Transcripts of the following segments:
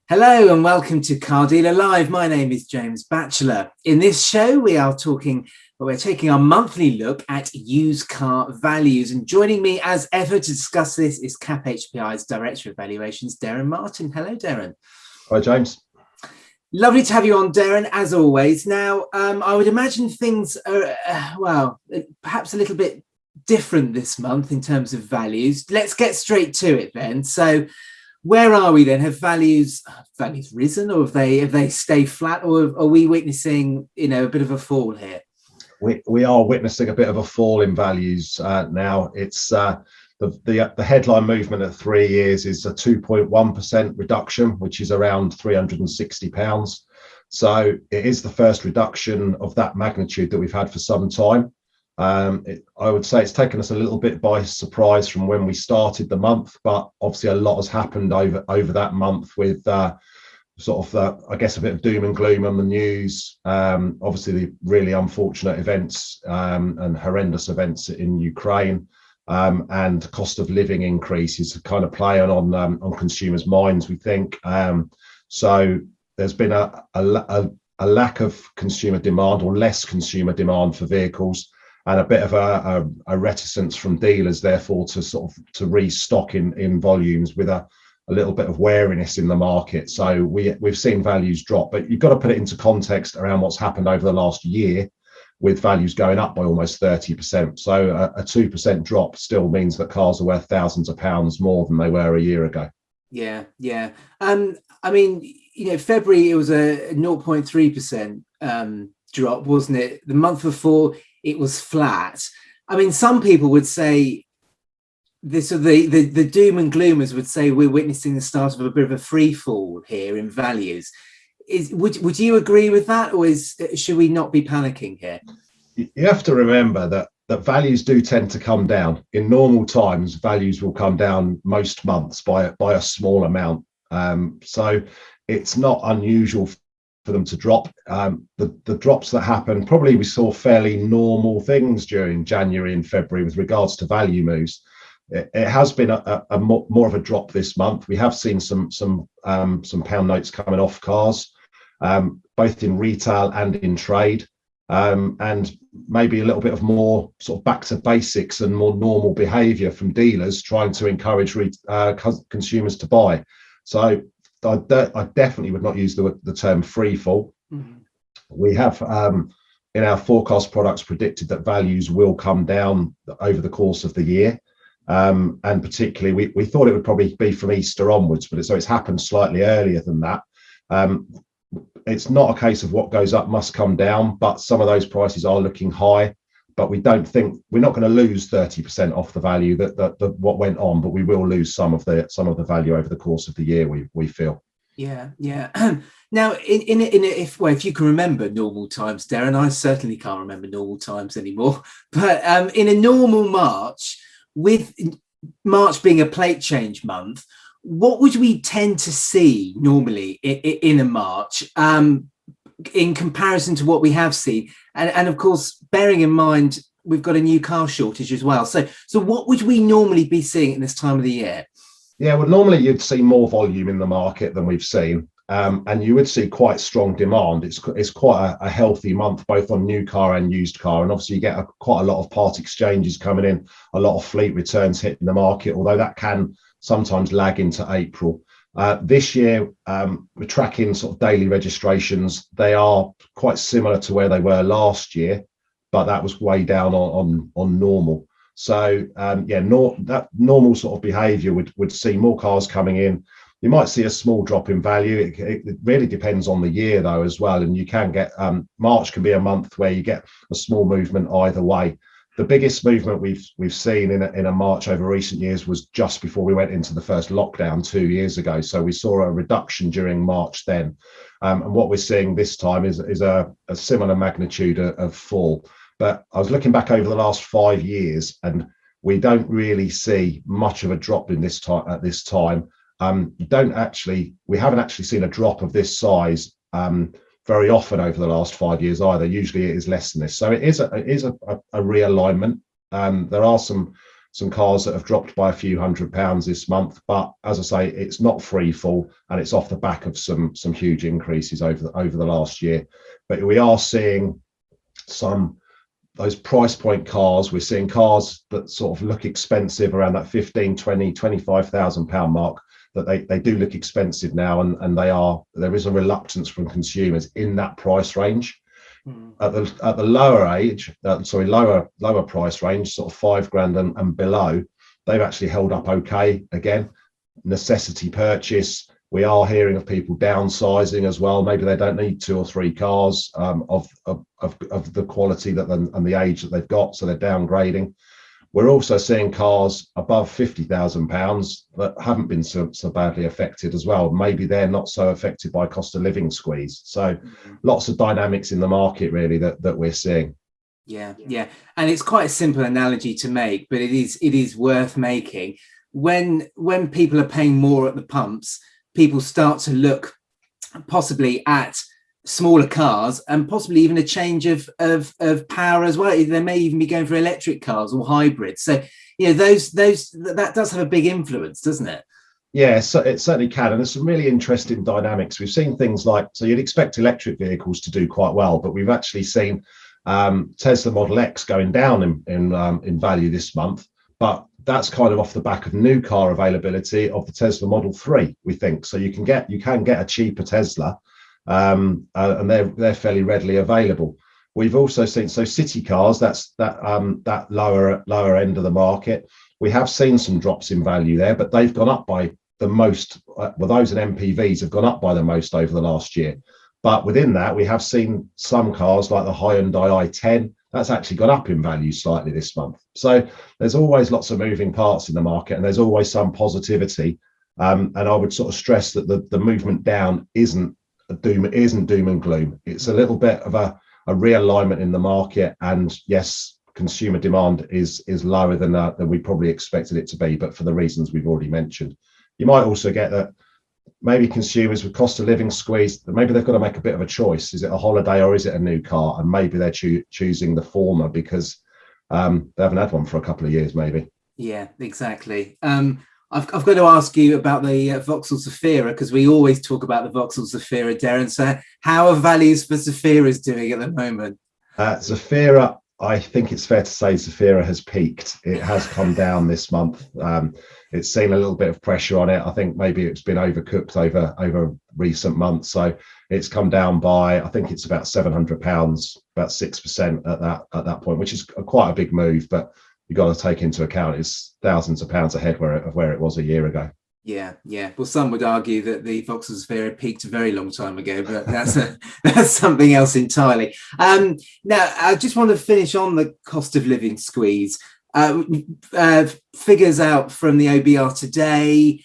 Hello and welcome to Car Dealer Live. My name is James Batchelor. In this show, we're taking our monthly look at used car values. And joining me as ever to discuss this is Cap HPI's Director of Valuations, Darren Martin. Hello, Darren. Hi, James. Lovely to have you on, Darren, as always. Now, I would imagine things are, perhaps a little bit different this month in terms of values. Let's get straight to it then. So, where are we then? Have values risen, or have they stayed flat, or are we witnessing, a bit of a fall here? We are witnessing a bit of a fall in values now. It's the headline movement at 3 years is a 2.1% reduction, which is around £360. So it is the first reduction of that magnitude that we've had for some time. I would say it's taken us a little bit by surprise from when we started the month, but obviously a lot has happened over that month with I guess a bit of doom and gloom on the news. Obviously the really unfortunate events and horrendous events in Ukraine, and cost of living increases kind of playing on consumers' minds, we think. So there's been a lack of consumer demand, or less consumer demand for vehicles, and a bit of a reticence from dealers, therefore, to restock in volumes, with a little bit of wariness in the market. So we've seen values drop, but you've got to put it into context around what's happened over the last year, with values going up by almost 30%. So a 2% drop still means that cars are worth thousands of pounds more than they were a year ago. Yeah. I mean, February, it was a 0.3% drop, wasn't it? The month before, it was flat. I mean, some people would say this, or the doom and gloomers would say we're witnessing the start of a bit of a free fall here in values. Would you agree with that, or should we not be panicking here? You have to remember that values do tend to come down. In normal times, values will come down most months by a small amount. So it's not unusual for them to drop. The drops that happened, probably we saw fairly normal things during January and February with regards to value moves. It has been a more of a drop this month. We have seen some pound notes coming off cars, both in retail and in trade, and maybe a little bit of more sort of back to basics and more normal behaviour from dealers trying to encourage consumers to buy. So I definitely would not use the term free fall. Mm-hmm. We have in our forecast products predicted that values will come down over the course of the year, and particularly we thought it would probably be from Easter onwards, but it's happened slightly earlier than that. It's not a case of what goes up must come down, but some of those prices are looking high. But we don't think we're not going to lose 30% off the value that what went on, but we will lose some of the value over the course of the year. We feel. Yeah. Now, if you can remember normal times, Darren, I certainly can't remember normal times anymore. But in a normal March, with March being a plate change month, what would we tend to see normally in a March? In comparison to what we have seen, and of course, bearing in mind we've got a new car shortage as well. So what would we normally be seeing at this time of the year? Yeah, well, normally you'd see more volume in the market than we've seen, and you would see quite strong demand. It's quite a healthy month, both on new car and used car, and obviously you get quite a lot of part exchanges coming in, a lot of fleet returns hitting the market, although that can sometimes lag into April. This year, we're tracking sort of daily registrations. They are quite similar to where they were last year, but that was way down on normal. So that normal sort of behaviour would see more cars coming in. You might see a small drop in value. It really depends on the year though as well, and you can get March can be a month where you get a small movement either way. The biggest movement we've seen in a March over recent years was just before we went into the first lockdown 2 years ago. So we saw a reduction during March then. And what we're seeing this time is a similar magnitude of fall. But I was looking back over the last 5 years, and we don't really see much of a drop in this time at this time. We haven't actually seen a drop of this size very often over the last 5 years either. Usually it is less than this. So it is a realignment. There are some some cars that have dropped by a few £100 this month, but as I say, it's not free fall, and it's off the back of some huge increases over the last year. But we are seeing some those price point cars. We're seeing cars that sort of look expensive around that 15, 20, 25,000 pound mark, that they do look expensive now, and there is a reluctance from consumers in that price range. At the lower price range, sort of £5,000 and below, they've actually held up okay. Again, necessity purchase. We are hearing of people downsizing as well. Maybe they don't need 2 or 3 cars of the quality and the age that they've got, so they're downgrading. We're also seeing cars above £50,000 that haven't been so badly affected as well. Maybe they're not so affected by cost of living squeeze. So lots of dynamics in the market really that we're seeing. Yeah. And it's quite a simple analogy to make, but it is worth making. When people are paying more at the pumps, people start to look possibly at smaller cars and possibly even a change of power as well. They may even be going for electric cars or hybrids. So, that does have a big influence, doesn't it? Yeah, so it certainly can. And there's some really interesting dynamics. We've seen things like, so you'd expect electric vehicles to do quite well, but we've actually seen Tesla Model X going down in value this month. But that's kind of off the back of new car availability of the Tesla Model 3, we think. So you can get a cheaper Tesla, and they're fairly readily available. We've also seen, so city cars, that's that lower end of the market. We have seen some drops in value there, but they've gone up by the most. Well, those in MPVs have gone up by the most over the last year. But within that, we have seen some cars like the Hyundai i10, that's actually gone up in value slightly this month. So there's always lots of moving parts in the market, and there's always some positivity. And I would sort of stress that the movement down isn't doom and gloom. It's a little bit of a realignment in the market, and yes, consumer demand is lower than we probably expected it to be, but for the reasons we've already mentioned. You might also get that maybe consumers with cost of living squeeze, maybe they've got to make a bit of a choice. Is it a holiday or is it a new car? And maybe they're choosing the former because they haven't had one for a couple of years, maybe. Yeah, exactly. I've got to ask you about the Vauxhall Zafira, because we always talk about the Vauxhall Zafira, Darren. So how are values for Zafiras doing at the moment? Zafira, I think it's fair to say Zafira has peaked. It has come down this month. It's seen a little bit of pressure on it. I think maybe it's been overcooked over recent months. So it's come down by, I think it's about £700, about 6% at that point, which is quite a big move. But you've got to take into account it's thousands of pounds ahead of where it was a year ago. Yeah. Well, some would argue that the Vauxhall Zafira peaked a very long time ago, but that's something else entirely. Now, I just want to finish on the cost of living squeeze. Figures out from the OBR today,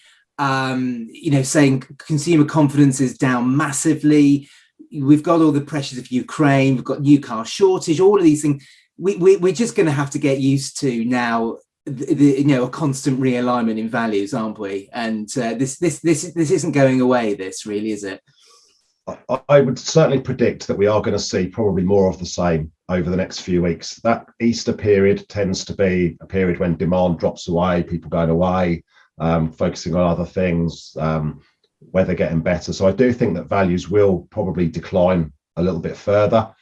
saying consumer confidence is down massively. We've got all the pressures of Ukraine. We've got new car shortage. All of these things. We're just going to have to get used to now. A constant realignment in values, aren't we? And this isn't going away. This really, is it? I would certainly predict that we are going to see probably more of the same over the next few weeks. That Easter period tends to be a period when demand drops away, people going away, focusing on other things, weather getting better. So I do think that values will probably decline a little bit further.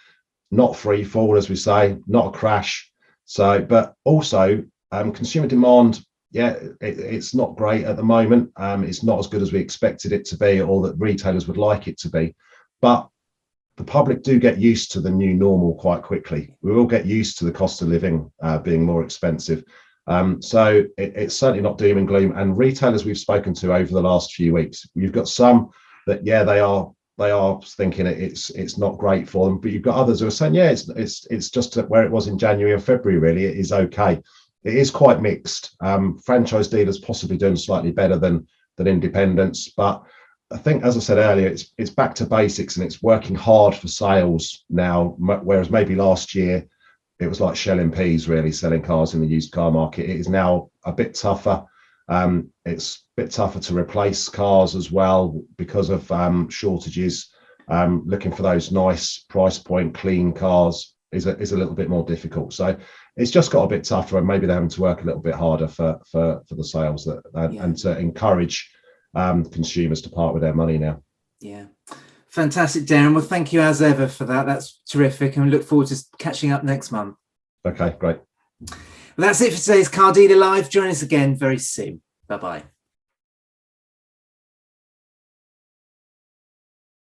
Not free fall, as we say, not a crash. So, but also consumer demand, it's not great at the moment. It's not as good as we expected it to be, or that retailers would like it to be. But the public do get used to the new normal quite quickly. We will get used to the cost of living being more expensive. So it's certainly not doom and gloom. And retailers we've spoken to over the last few weeks, you've got some that, they are thinking it's not great for them. But you've got others who are saying, it's just where it was in January and February, really. It is okay. It is quite mixed. Franchise dealers possibly doing slightly better than independents, but I think, as I said earlier, it's back to basics and it's working hard for sales now. Whereas maybe last year it was like shelling peas, really, selling cars in the used car market. It is now a bit tougher. It's a bit tougher to replace cars as well because of shortages. Looking for those nice price point, clean cars is a little bit more difficult. So it's just got a bit tougher, and maybe they're having to work a little bit harder for the sales and to encourage consumers to part with their money now. Yeah. Fantastic, Darren. Well, thank you as ever for that. That's terrific, and we look forward to catching up next month. Okay, great. Well, that's it for today's Car Dealer Live. Join us again very soon. Bye-bye.